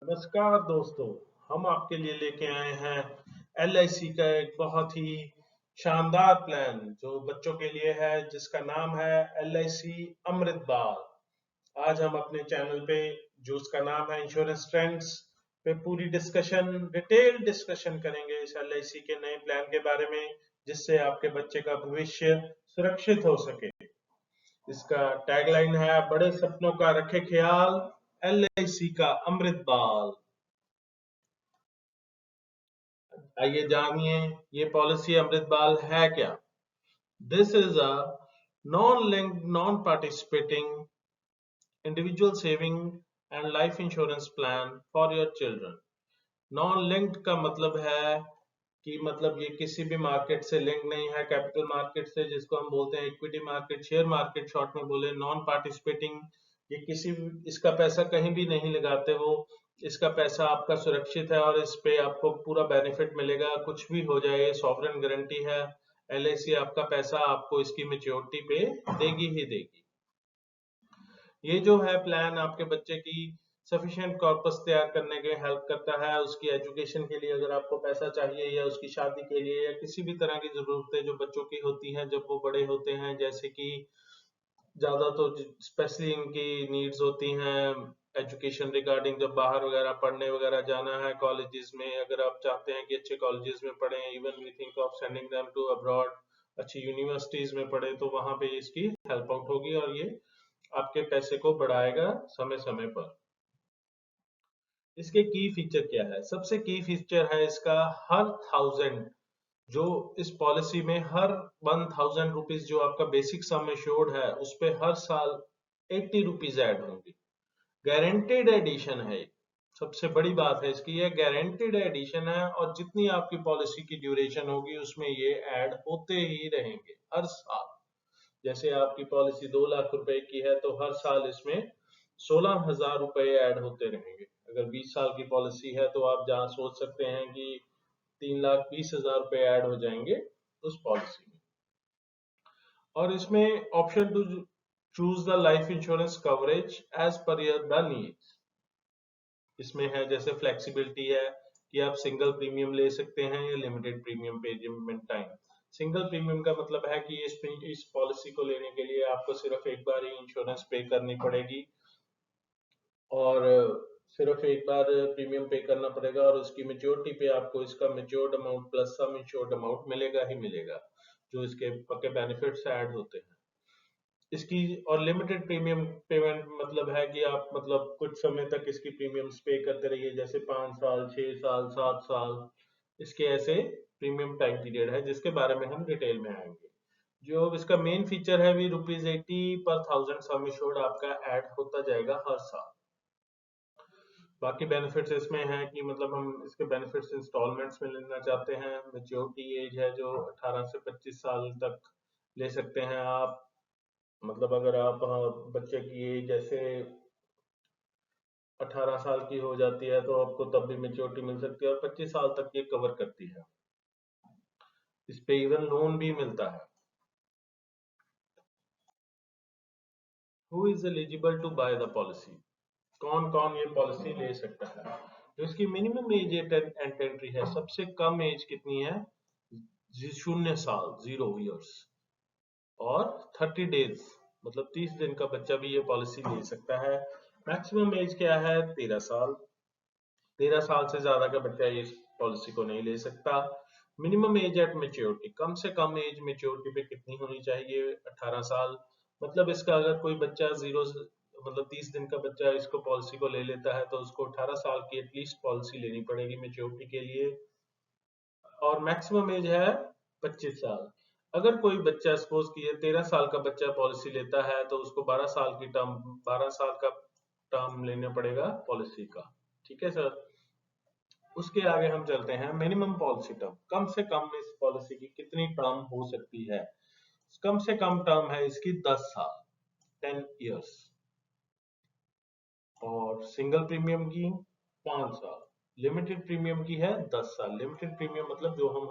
नमस्कार दोस्तों। हम आपके लिए लेके आए हैं एलआईसी का एक बहुत ही शानदार प्लान जो बच्चों के लिए है, जिसका नाम है एलआईसी अमृत बाल। आज हम अपने चैनल पे, जो उसका नाम है इंश्योरेंस ट्रेंड्स, पे पूरी डिटेल डिस्कशन करेंगे इस एलआईसी के नए प्लान के बारे में, जिससे आपके बच्चे का भविष्य सुरक्षित हो सके। इसका टैगलाइन है, बड़े सपनों का रखे ख्याल, एलआईसी का अमृत बाल। आइए जानिए ये पॉलिसी अमृत बाल है क्या। This is a non linked non participating individual saving and life insurance plan for your children. Non linked का मतलब है कि ये किसी भी मार्केट से लिंक नहीं है, कैपिटल मार्केट से, जिसको हम बोलते हैं equity market, share market short में बोले। नॉन पार्टिसिपेटिंग, ये किसी भी, इसका पैसा कहीं भी नहीं लगाते वो। इसका पैसा आपका सुरक्षित है और इस पे आपको पूरा बेनिफिट मिलेगा, कुछ भी हो जाए। सॉवरेन गारंटी है। एलआईसी आपका पैसा आपको इसकी मैच्योरिटी पे देगी ही देगी। ये जो है प्लान आपके बच्चे की सफिशिएंट कॉर्पस तैयार करने के हेल्प करता है। उसकी एजुकेशन के लिए अगर आपको पैसा चाहिए, या उसकी शादी के लिए, या किसी भी तरह की जरूरतें जो बच्चों की होती हैं जब वो बड़े होते हैं, जैसे कि ज्यादा तो स्पेशली इनकी नीड्स होती हैं एजुकेशन रिगार्डिंग, जब बाहर वगैरह पढ़ने वगैरह जाना है कॉलेजेस में, अगर आप चाहते हैं कि अच्छे कॉलेजेस में पढ़ें, even we think of sending them to abroad, अच्छी यूनिवर्सिटीज में पढ़े, तो वहां पे इसकी हेल्प आउट होगी और ये आपके पैसे को बढ़ाएगा समय समय पर। इसके की फीचर क्या है? सबसे की फीचर है इसका, हर 1000 जो इस पॉलिसी में, हर 1000 रुपीज जो आपका बेसिक सम एश्योर्ड है, उस पे हर साल 80 रुपीज ऐड होंगे। गारंटेड एडिशन है। सबसे बड़ी बात है इसकी, ये गारंटेड एडिशन है और जितनी आपकी पॉलिसी की ड्यूरेशन होगी उसमें ये ऐड होते ही रहेंगे हर साल। जैसे आपकी पॉलिसी 2 लाख रुपए की है तो हर साल इसमें 16,000 रुपए ऐड होते रहेंगे। अगर 20 साल की पॉलिसी है तो आप जहां सोच सकते हैं कि 3,20,000 रुपए ऐड हो जाएंगे उस पॉलिसी में। और इसमें option to choose the life insurance coverage as per your the needs. इसमें है जैसे फ्लेक्सिबिलिटी है कि आप सिंगल प्रीमियम ले सकते हैं या limited premium payment time. Single premium का मतलब है कि इस पॉलिसी को लेने के लिए आपको सिर्फ एक बार ही इंश्योरेंस पे करनी पड़ेगी, और सिर्फ एक बार प्रीमियम पे करना पड़ेगा, और उसकी मेच्योरिटी पे आपको इसका मेच्योर्ड अमाउंट प्लस सम इंश्योर्ड अमाउंट मिलेगा ही मिलेगा, जो इसके पक्के बेनिफिट्स ऐड होते हैं इसकी। और लिमिटेड प्रीमियम पेमेंट मतलब है कि आप कुछ समय तक इसकी प्रीमियम्स पे करते रहिए, जैसे 5 साल, 6 साल, 7 साल। इसके ऐसे प्रीमियम टाइम पीरियड है जिसके बारे में हम डिटेल में आएंगे। जो इसका मेन फीचर है भी, ₹80 पर 1000 सम एश्योर्ड आपका ऐड होता जाएगा हर साल। बाकी बेनिफिट्स इसमें है कि हम इसके बेनिफिट्स इंस्टॉलमेंट्स में लेना चाहते हैं। मेच्योरिटी एज है जो 18 से 25 साल तक ले सकते हैं आप। अगर आप बच्चे की एज जैसे 18 साल की हो जाती है तो आपको तब भी मेच्योरिटी मिल सकती है, और 25 साल तक ये कवर करती है। इस पे इवन लोन भी मिलता है। Who is eligible to buy the policy? कौन कौन ये पॉलिसी ले सकता है? जो इसकी मिनिमम एज एंट्री है, सबसे कम एज कितनी है? 0 साल, 0 ईयर्स। और 30 डेज, 30 दिन का बच्चा भी ये पॉलिसी ले सकता है। मैक्सिमम एज क्या है? 13 साल। 13 साल से ज्यादा का बच्चा इस पॉलिसी को नहीं ले सकता। मिनिमम एज एट मेच्योरिटी, कम से कम एज मेच्योरिटी पे कितनी होनी चाहिए? 18 साल। इसका अगर कोई बच्चा 30 दिन का बच्चा इसको पॉलिसी को ले लेता है तो उसको 18 साल की एटलीस्ट पॉलिसी लेनी पड़ेगी मेच्योरिटी के लिए। और मैक्सिमम एज है 25 साल। अगर कोई बच्चा सपोज किए 13 साल का बच्चा पॉलिसी लेता है तो उसको 12 साल का टर्म लेना पड़ेगा पॉलिसी का। ठीक है सर। उसके आगे हम चलते हैं, मिनिमम पॉलिसी टर्म, कम से कम इस पॉलिसी की कितनी टर्म हो सकती है? कम से कम टर्म है इसकी 10 साल, 10 इयर्स। और सिंगल प्रीमियम की 5 साल। लिमिटेड प्रीमियम की है 10 साल। लिमिटेड प्रीमियम जो हम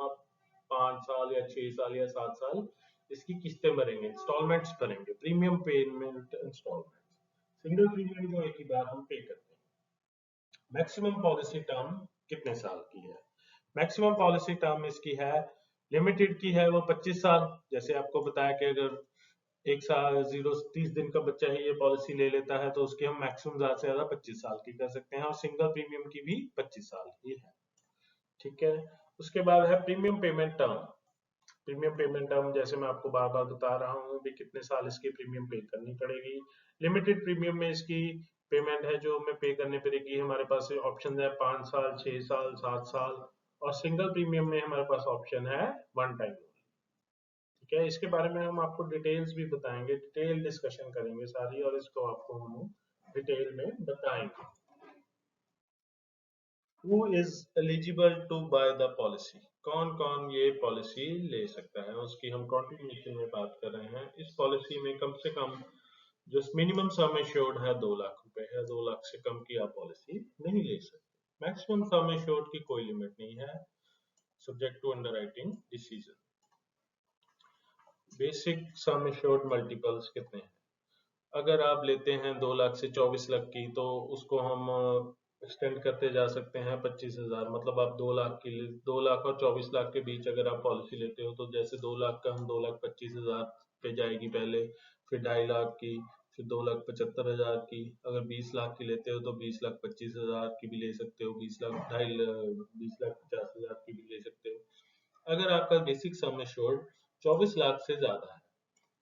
5 साल या 6 साल या 7 साल इसकी किस्तें भरेंगे, इंस्टॉलमेंट्स भरेंगे, premium payment instalment. Single premium जो एक ही बार हम पे करते हैं। मैक्सिमम पॉलिसी टर्म कितने साल की है? मैक्सिमम पॉलिसी टर्म इसकी है, लिमिटेड की है वो 25 साल। जैसे आपको बताया कि अगर 1 साल 30 दिन का बच्चा ही ये पॉलिसी ले लेता है तो उसकी हम मैक्सिमम ज्यादा से ज्यादा 25 साल की कर सकते हैं, और सिंगल प्रीमियम की भी 25 साल ही है। ठीक है। उसके बाद है premium payment term. Premium payment term जैसे मैं आपको बार बार बता रहा हूँ भी कितने साल इसकी प्रीमियम पे करनी पड़ेगी। लिमिटेड प्रीमियम में इसकी पेमेंट है जो हमें पे करनी पड़ेगी, हमारे पास ऑप्शन है 5 साल, 6 साल, 7 साल। और सिंगल प्रीमियम में हमारे पास ऑप्शन है वन टाइम। ठीक है, इसके बारे में हम आपको डिटेल्स भी बताएंगे, डिटेल डिस्कशन करेंगे सारी, और इसको आपको हम डिटेल में बताएंगे। Who is eligible to buy the policy? कौन कौन ये पॉलिसी ले सकता है, उसकी हम कंटिन्यूएशन में बात कर रहे हैं। इस पॉलिसी में कम से कम जो मिनिमम सम एश्योर्ड है 2 लाख रुपए है, 2 लाख से कम की आप पॉलिसी नहीं ले सकते। मैक्सिमम सम एश्योर्ड की कोई लिमिट नहीं है, subject to underwriting decision. Basic sum assured multiples कितने हैं? अगर आप लेते हैं 2 लाख से 24 लाख की, तो उसको हम एक्सटेंड करते जा सकते हैं 25,000। मतलब आप 2 लाख की 2 लाख और 24 लाख के बीच अगर आप पॉलिसी लेते हो, तो जैसे 2 लाख का हम 2,25,000 पे जाएगी पहले, फिर 2.5 लाख की, फिर 2,75,000 की। अगर 20 लाख की लेते हो तो 20,25,000 की भी ले सकते हो, 20,50,000 की भी ले सकते हो। अगर आपका बेसिक सम एश्योर्ड 24 लाख से ज्यादा है,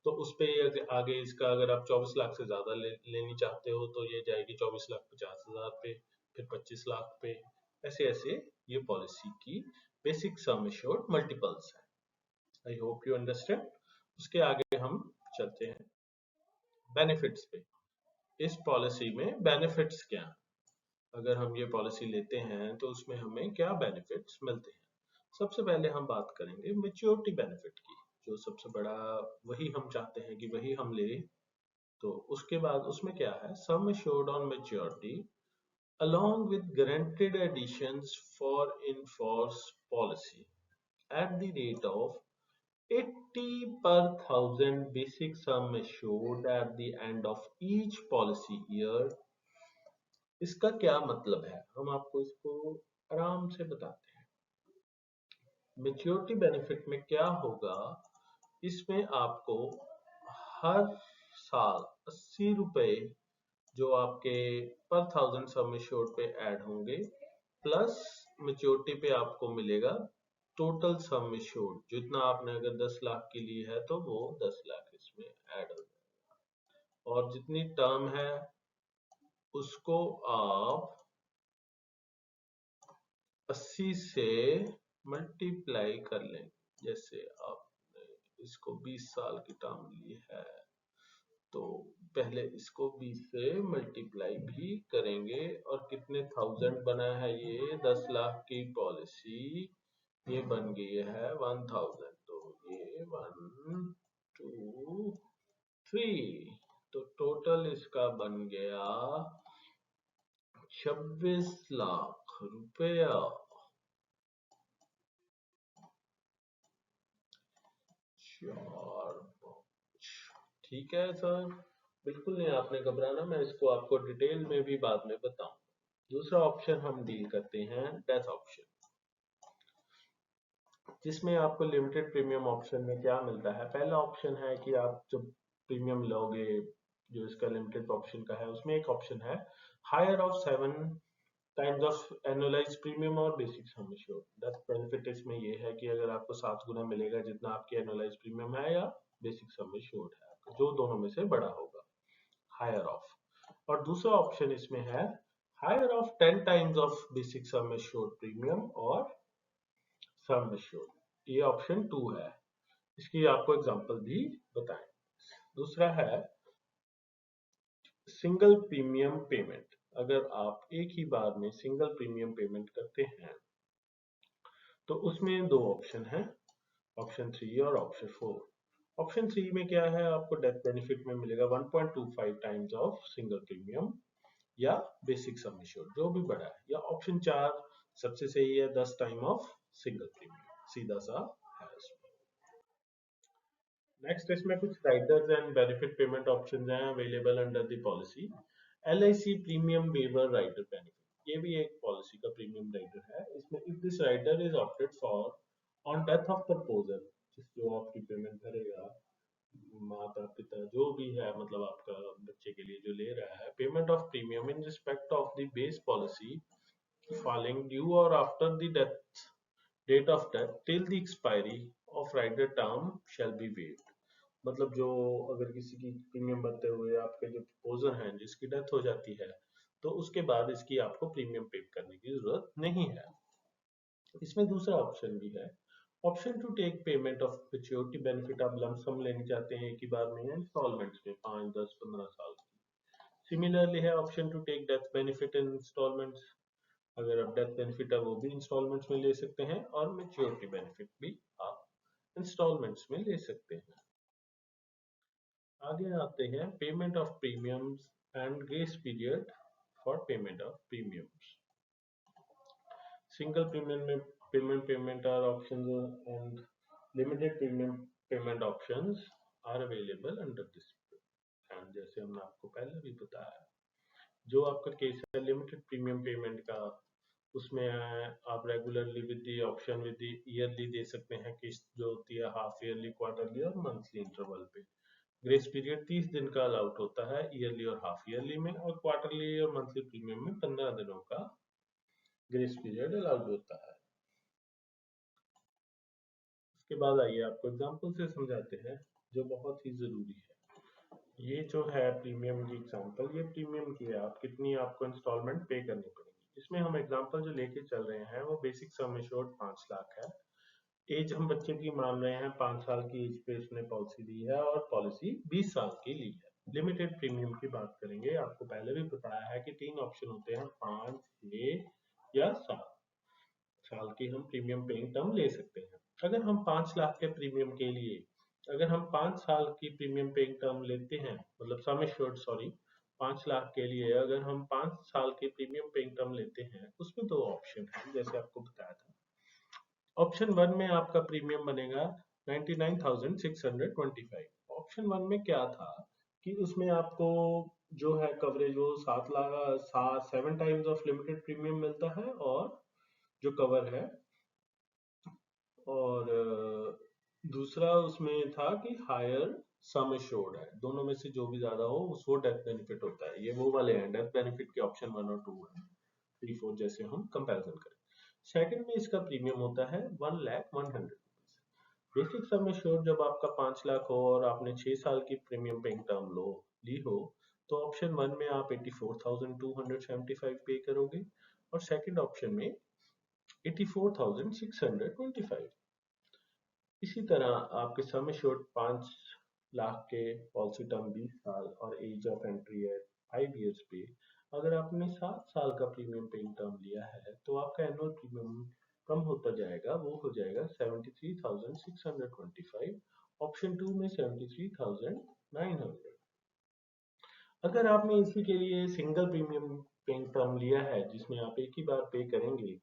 तो उस पे आगे इसका अगर आप 24 लाख से ज्यादा लेनी चाहते हो तो ये जाएगी 24,50,000 पे, फिर 25 लाख पे। ऐसे ऐसे ये पॉलिसी की बेसिक सम एश्योर्ड मल्टीपल्स है। I hope you understand. उसके आगे हम चलते हैं बेनिफिट्स पे। इस पॉलिसी में बेनिफिट्स क्या हैं? अगर हम ये पॉलिसी लेते हैं तो उसमें हमें क्या बेनिफिट्स मिलते हैं? सबसे पहले हम बात करेंगे मेच्योरिटी बेनिफिट की, जो सबसे बड़ा, वही हम चाहते हैं कि वही हम ले। तो उसके बाद उसमें क्या है, सम assured on maturity along with guaranteed additions for in force policy at the rate of 80 per thousand basic sum assured at the end of each policy year। इसका क्या मतलब है, हम आपको इसको आराम से बताते हैं। मैच्योरिटी बेनिफिट में क्या होगा, इसमें आपको हर साल 80 रुपए जो आपके पर थाउजेंड सम एश्योर्ड पे ऐड होंगे, प्लस मेच्योरिटी पे आपको मिलेगा टोटल सम एश्योर्ड। जितना आपने अगर 10 लाख की ली है तो वो 10 लाख इसमें ऐड हो जाएगा, और जितनी टर्म है उसको आप 80 से मल्टीप्लाई कर लें। जैसे आपने इसको 20 साल की टर्म ली है तो पहले इसको 20 से मल्टीप्लाई भी करेंगे, और कितने थाउजेंड बना है, ये 10 लाख की पॉलिसी ये बन गई है 1000। तो ये 1 2 3, तो टोटल इसका बन गया 26 लाख रुपया। चार, ठीक है सर, बिल्कुल नहीं आपने घबराना, मैं इसको आपको डिटेल में भी बाद में बताऊं। दूसरा ऑप्शन हम डील करते हैं डेथ ऑप्शन, जिसमें आपको लिमिटेड प्रीमियम ऑप्शन में क्या मिलता है। पहला ऑप्शन है कि आप जब प्रीमियम लोगे, जो इसका लिमिटेड ऑप्शन का है, उसमें एक ऑप्शन है higher of 7 times of annualised premium और basic sum assured. Death benefit इसमें ये है कि अगर आपको 7 गुना मिलेगा जितना आपकी एनुअलाइज प्रीमियम है या बेसिक सम एश्योर्ड है, जो दोनों में से बड़ा होगा, हायर ऑफ। और दूसरा ऑप्शन इसमें है higher of 10 times of basic sum assured premium और सम एश्योर्ड। ये ऑप्शन 2 है। इसकी आपको एग्जांपल भी बताएं। दूसरा है सिंगल प्रीमियम पेमेंट। अगर आप एक ही बार में सिंगल प्रीमियम पेमेंट करते हैं तो उसमें दो ऑप्शन है, ऑप्शन 3 और ऑप्शन 4। ऑप्शन 3 में क्या है, आपको डेथ बेनिफिट में मिलेगा 1.25 टाइम्स ऑफ सिंगल प्रीमियम या बेसिक सम एश्योर्ड, जो भी बड़ा है। या ऑप्शन 4 सबसे सही है, 10 टाइम ऑफ सिंगल प्रीमियम, सीधा सा है इसमें। नेक्स्ट इसमें कुछ riders and benefit payment options हैं available under the policy. LIC premium waiver rider benefit. ये भी एक पॉलिसी का प्रीमियम राइडर है। इसमें if this rider is opted for on death of proposal, जो आपकी पेमेंट करेगा माता पिता जो भी है, मतलब आपका बच्चे के लिए जो ले रहा है, payment of premium in respect of the base policy falling due or after the date of death till the expiry of rider term shall be waived। मतलब जो अगर किसी की प्रीमियम भरते हुए आपके जो प्रपोजर हैं जिसकी डेथ हो जाती है, तो उसके बाद इसकी आपको प्रीमियम पे करने की जरूरत नहीं है। इसमें दूसरा ऑप्शन भी है, option to take payment of maturity benefit. आप लमसम लेना चाहते हैं एक ही बार में इंस्टॉलमेंट्स में 5, 10, 15 साल की। सिमिलरली है option to take death benefit in instalments. अगर आप डेथ बेनिफिट है वो भी इंस्टॉलमेंट्स में ले सकते हैं, और मैच्योरिटी बेनिफिट भी आप इंस्टॉलमेंट्स में ले सकते हैं। आगे आते हैं payment of premiums and grace period for payment of premiums. Single premium में payment are options and limited premium payment options are available under this. And जैसे हमने आपको पहले भी बताया, जो आपका केस है लिमिटेड प्रीमियम पेमेंट का, उसमें आप regularly with the option with the yearly दे सकते हैं किस्त जो होती है, हाफ ईयरली, क्वार्टरली और मंथली इंटरवल पे। ग्रेस पीरियड 30 दिन का अलाउट होता है ईयरली और हाफ ईयरली में, और क्वार्टरली और मंथली प्रीमियम में 15 दिनों का ग्रेस पीरियड अलाउड होता है। उसके बाद आइए आपको एग्जांपल से समझाते हैं जो बहुत ही जरूरी है। ये जो है प्रीमियम की एग्जांपल, ये प्रीमियम की है, आप कितनी आपको इंस्टॉलमेंट पे करनी पड़ेगी। इसमें हम एग्जांपल जो लेके चल रहे हैं वो बेसिक सम एश्योर्ड 5 लाख है। एज हम बच्चे की मान रहे हैं, 5 साल की एज पे उसने पॉलिसी ली है, और पॉलिसी 20 साल की ली है। लिमिटेड प्रीमियम की बात करेंगे, आपको पहले भी बताया है कि 3 ऑप्शन होते हैं, 5, 6 या 7 साल की हम प्रीमियम पेइंग टर्म ले सकते हैं। अगर हम 5 लाख के प्रीमियम के लिए, अगर हम 5 साल की प्रीमियम पेइंग टर्म लेते हैं, मतलब सम एश्योर्ड सॉरी 5 लाख के लिए अगर हम 5 साल की प्रीमियम पेइंग टर्म लेते हैं, उसमें दो ऑप्शन है जैसे आपको बताया था। ऑप्शन वन में आपका प्रीमियम बनेगा 99,625। ऑप्शन वन में क्या था कि उसमें आपको जो है कवरेज वो 7 टाइम्स ऑफ लिमिटेड प्रीमियम मिलता है, और जो कवर है, और दूसरा उसमें था कि हायर सम एश्योर्ड है। दोनों में से जो भी ज्यादा हो उसको डेथ बेनिफिट होता है। ये वो वाले हैं डेथ बेनिफिट के ऑप्शन 1 और 2 है, 3, 4 जैसे हम कंपैरिजन करें। सेकंड में इसका प्रीमियम होता है 1,100,000। बेसिक सम एश्योर्ड जब आपका 5 लाख हो और आपने 6 साल की प्रीमियम पेइंग टर्म ली हो, तो ऑप्शन 1 में आप 84,275 पे करोगे, और सेकंड ऑप्शन में 84,625। इसी तरह आपके सम एश्योर्ड 5 लाख के पॉलिसी टर्म 20 साल और एज ऑफ एंट्री है 5 इयर्स पे, अगर आपने 7 साल का प्रीमियम पेइंग टर्म लिया है तो आपका एनुअल प्रीमियम कम होता जाएगा, वो हो जाएगा 73,625। ऑप्शन 2 में 73,900। अगर आपने इसी के लिए सिंगल प्रीमियम पेइंग टर्म लिया है जिसमें आप एक ही बार पे करेंगे,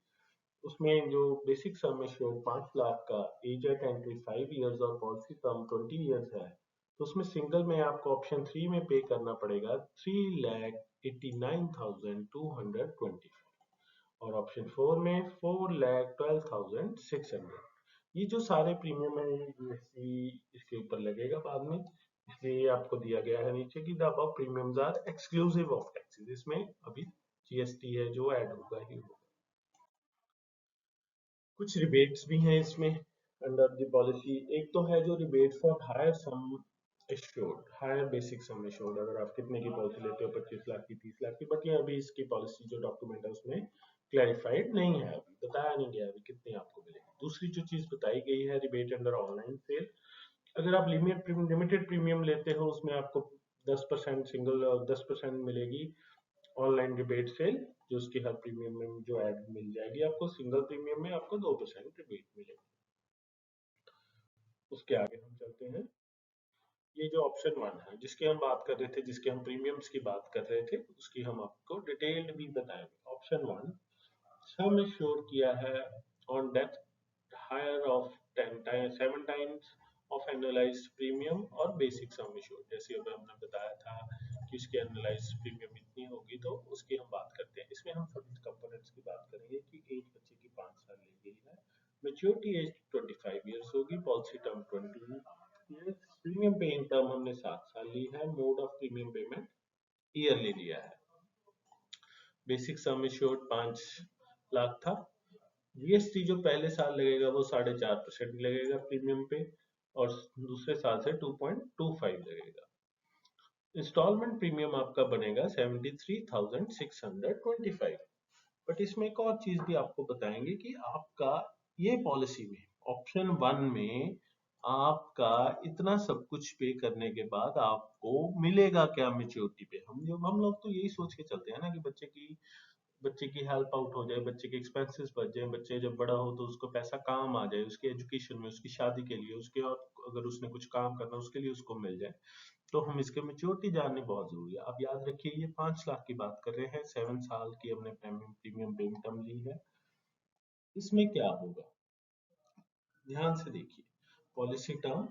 उसमें जो बेसिक सम एश्योर्ड 5 लाख का, एज एट एंट्री 5 इयर्स और पॉलिसी टर्म 20 इयर्स है, तो उसमें सिंगल में आपको ऑप्शन 3 में पे करना पड़ेगा 3,89,220, और ऑप्शन 4 में 4,12,600। ये जो सारे प्रीमियम है ये जीएसटी इसके ऊपर लगेगा बाद में, इसलिए ये आपको दिया गया है नीचे की the above premiums are exclusive of taxes. इसमें अभी जीएसटी है जो ऐड होगा ही होगा। कुछ रिबेट्स भी हैं इसमें अंडर द पॉलिसी। एक तो है जो rebate for higher sum assured, higher basic sum assured. अगर आप कितने की पॉलिसी लेते हो, 25 लाख की, 30 लाख की, बट ये अभी इसकी पॉलिसी जो डॉक्यूमेंट है उसमें क्लैरिफाइड नहीं है, अभी बताया नहीं गया अभी कितनी आपको मिलेगी। दूसरी जो चीज बताई गई है रिबेट अंडर ऑनलाइन सेल। अगर आप लिमिटेड प्रीमियम लेते हो उसमें आपको 10% सिंगल और 10% मिलेगी ऑनलाइन रिबेट सेल, जो उसकी हर प्रीमियम में जो ऐड मिल जाएगी आपको। सिंगल प्रीमियम में आपको 2% रिबेट मिलेगी। उसके आगे हम चलते हैं। ये जो ऑप्शन 1 है जिसकी हम बात कर रहे थे, जिसके हम प्रीमियम्स की बात कर रहे थे, उसकी हम आपको डिटेल्ड भी बताएंगे। ऑप्शन 1 सम एश्योर किया है on death higher of 7 times of annualised premium और बेसिक सम एश्योर। जैसे अभी हमने बताया था कि इसके एनालाइज प्रीमियम इतनी होगी, तो उसकी हम बात करते हैं। इसमें हम सभी कंपोनेंट्स की बात करेंगे कि एज बच्चे की 5 साल ली गई है, मैच्योरिटी एज 25 इयर्स होगी, policy term 20 years, premium paying term हमने 7 साल ली है, mode of premium payment yearly लिया है, बेसिक सम एश्योर्ड 5 लाख था, जीएसटी जो पहले साल लगेगा वो 4.5% लगेगा प्रीमियम पे, और दूसरे साल से 2.25 लगेगा। इंस्टॉलमेंट प्रीमियम आपका बनेगा 73,625। बट इसमें एक और चीज भी आपको बताएंगे कि आपका ये पॉलिसी में ऑप्शन 1 में आपका इतना सब कुछ पे करने के बाद आपको मिलेगा क्या मैच्योरिटी पे। हम लोग तो यही सोच के चलते हैं ना कि बच्चे की हेल्प आउट हो जाए, बच्चे के एक्सपेंसेस बच जाए, बच्चे जब बड़ा हो तो उसको पैसा काम आ जाए, उसके एजुकेशन में, उसकी शादी के लिए, उसके और अगर उसने कुछ काम करना उसके लिए उसको मिल जाए। तो हम इसके मैच्योरिटी जाननी बहुत जरूरी है। आप याद रखिए ये 5 लाख की बात कर रहे हैं, 7 साल की हमने प्रीमियम पेइंग टर्म ली है। इसमें क्या होगा ध्यान से देखिए, policy term,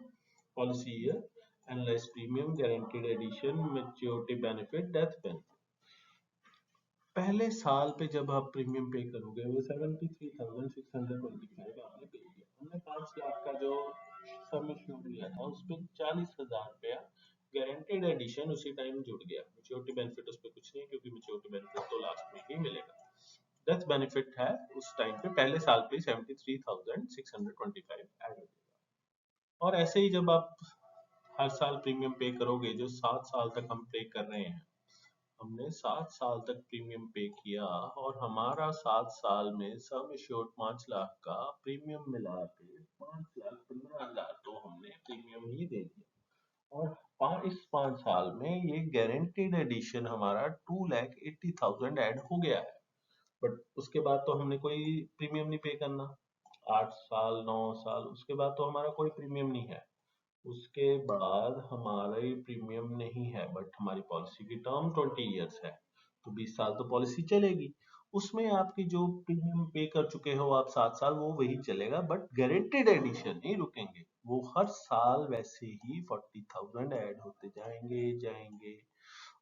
policy year, annualised premium, guaranteed addition, maturity benefit, death benefit. पहले साल पे जब आप प्रीमियम पे करोगे वो 73,625 आपने पे किया, हमने 5 लाख का जो सम एश्योर्ड लिया था उस पे 40,000 रुपया गारंटीड एडिशन उसी टाइम जुड़ गया। मैच्योरिटी बेनिफिट उस पे कुछ नहीं, क्योंकि मैच्योरिटी बेनिफिट तो लास्ट में ही मिलेगा। डेथ बेनिफिट है उस टाइम पे पहले साल पे 73,625 ऐड हो जाएगा। और ऐसे ही जब आप हर साल प्रीमियम पे करोगे, जो 7 साल तक हम पे कर रहे हैं, हमने 7 साल तक प्रीमियम पे किया और हमारा 7 साल में सम एश्योर्ड 5 लाख का प्रीमियम मिला के 5,15,000 तो हमने प्रीमियम ही दे दिया। और इस 5 साल में ये गारंटीड एडिशन हमारा 2,80,000 ऐड हो गया है। बट उसके बाद तो हमने कोई प्रीमियम नहीं पे करना, 8 साल 9 साल उसके बाद तो हमारा कोई प्रीमियम नहीं है। उसके बाद हमारा ये प्रीमियम नहीं है, बट हमारी पॉलिसी की टर्म 20 इयर्स है, तो 20 साल तो पॉलिसी चलेगी। उसमें आपकी जो प्रीमियम पे कर चुके हो आप 7 साल वो वही चलेगा, बट गारंटीड एडिशन नहीं रुकेंगे, वो हर साल वैसे ही 40,000 ऐड होते जाएंगे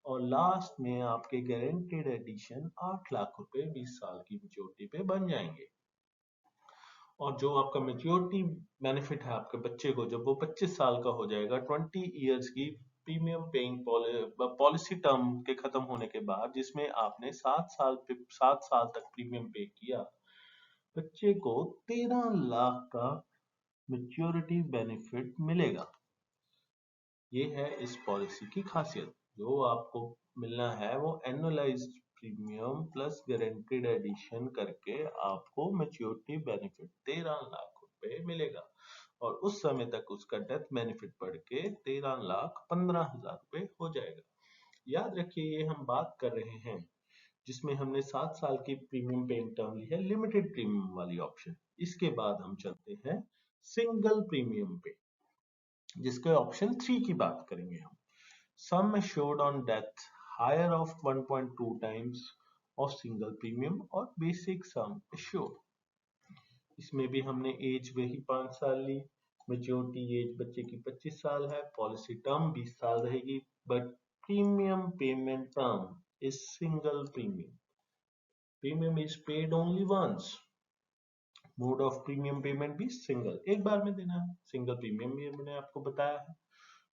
और लास्ट में आपके गारंटीड एडिशन 8 लाख रुपए 20 साल की मैच्योरिटी पे बन जाएंगे। और जो आपका मैच्योरिटी बेनिफिट है आपके बच्चे को, जब वो 25 साल का हो जाएगा, 20 इयर्स की प्रीमियम पेइंग पॉलिसी टर्म के खत्म होने के बाद, जिसमें आपने 7 साल तक प्रीमियम पे किया, बच्चे को 13 लाख का मैच्योरिटी बेनिफिट मिलेगा। ये है इस पॉलिसी की खासियत। जो आपको मिलना है वो annualised premium plus guaranteed addition करके आपको मैच्योरिटी बेनिफिट 13 लाख रुपए मिलेगा, और उस समय तक उसका डेथ बेनिफिट बढ़ के 13,15,000 रुपए हो जाएगा। याद रखिए ये हम बात कर रहे हैं जिसमें हमने 7 साल की प्रीमियम पेइंग टर्म ली है, लिमिटेड प्रीमियम वाली ऑप्शन। इसके बाद हम चलते हैं सिंगल प्रीमियम पे, जिसके ऑप्शन 3 की बात करेंगे हम। Sum assured on death higher of 1.2 times of single premium और बेसिक सम एश्योर्ड। इसमें भी हमने एज वही 5 साल ली, मेच्योरिटी एज बच्चे की 25 साल है, पॉलिसी टर्म 20 साल रहेगी, but premium payment term is single premium, premium is paid only once, mode of premium payment भी सिंगल, एक बार में देना है, सिंगल प्रीमियम भी मैंने आपको बताया है।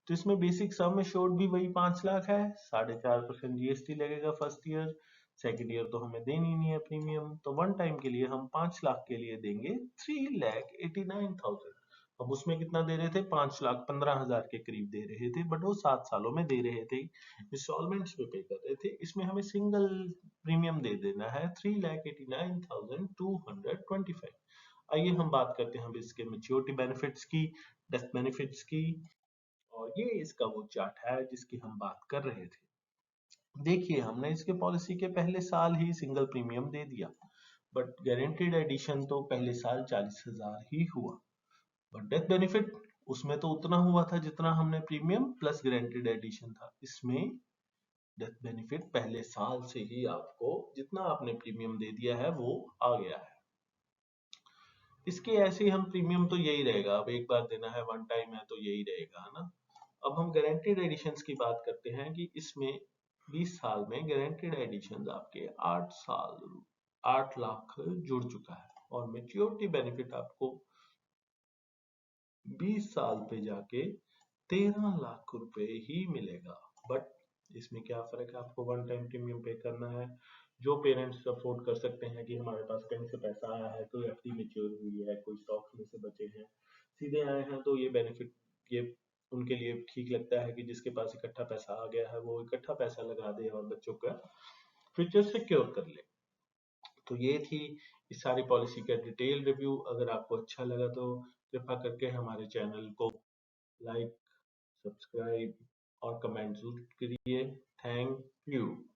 तो इसमें बेसिक सम एश्योर्ड भी वही 5 लाख है, 4.5% जीएसटी लगेगा फर्स्ट ईयर, सेकंड ईयर तो हमें देनी नहीं है प्रीमियम, तो वन टाइम के लिए हम 5 लाख के लिए देंगे 3,89,000। अब उसमें कितना दे रहे थे, 5,15,000 के करीब दे रहे थे, बट वो 7 सालों में दे रहे थे, इंस्टॉलमेंट्स में पे कर रहे थे। इसमें हमें सिंगल प्रीमियम दे देना है 3,89,225। आइए हम बात करते हैं अब इसके मैच्योरिटी बेनिफिट्स की, डेथ बेनिफिट्स की, और ये इसका वो चार्ट है जिसकी हम बात कर रहे थे। देखिए हमने इसके पॉलिसी के पहले साल ही सिंगल प्रीमियम दे दिया, बट गारंटीड एडिशन तो पहले साल 40,000 ही हुआ, बट डेथ बेनिफिट उसमें तो उतना हुआ था जितना हमने प्रीमियम प्लस गारंटीड एडिशन था। इसमें डेथ बेनिफिट पहले साल से ही आपको जितना आपने प्रीमियम दे दिया है वो आ गया है। इसके ऐसे ही हम प्रीमियम तो यही रहेगा, अब एक बार देना है, वन टाइम है तो यही रहेगा, है ना। अब हम गारंटीड एडिशंस की बात करते हैं कि इसमें 20 साल में गारंटेड एडिशन आपके 8 लाख जुड़ चुका है और मेच्योरिटी बेनिफिट आपको 20 साल पे जाके 13 लाख रुपए ही मिलेगा। बट इसमें क्या फर्क है, आपको वन टाइम प्रीमियम पे करना है। जो पेरेंट्स अफोर्ड कर सकते हैं कि हमारे पास कहीं से पैसा आया है, कोई एफडी मैच्योर हुई है, कोई स्टॉक्स में से बचे हैं, सीधे आए हैं, तो ये बेनिफिट ये उनके लिए ठीक लगता है कि जिसके पास इकट्ठा पैसा आ गया है वो इकट्ठा पैसा लगा दे और बच्चों का फ्यूचर सिक्योर कर ले। तो ये थी इस सारी पॉलिसी का डिटेल रिव्यू। अगर आपको अच्छा लगा तो कृपया करके हमारे चैनल को लाइक, सब्सक्राइब और कमेंट जरूर करिए। Thank you.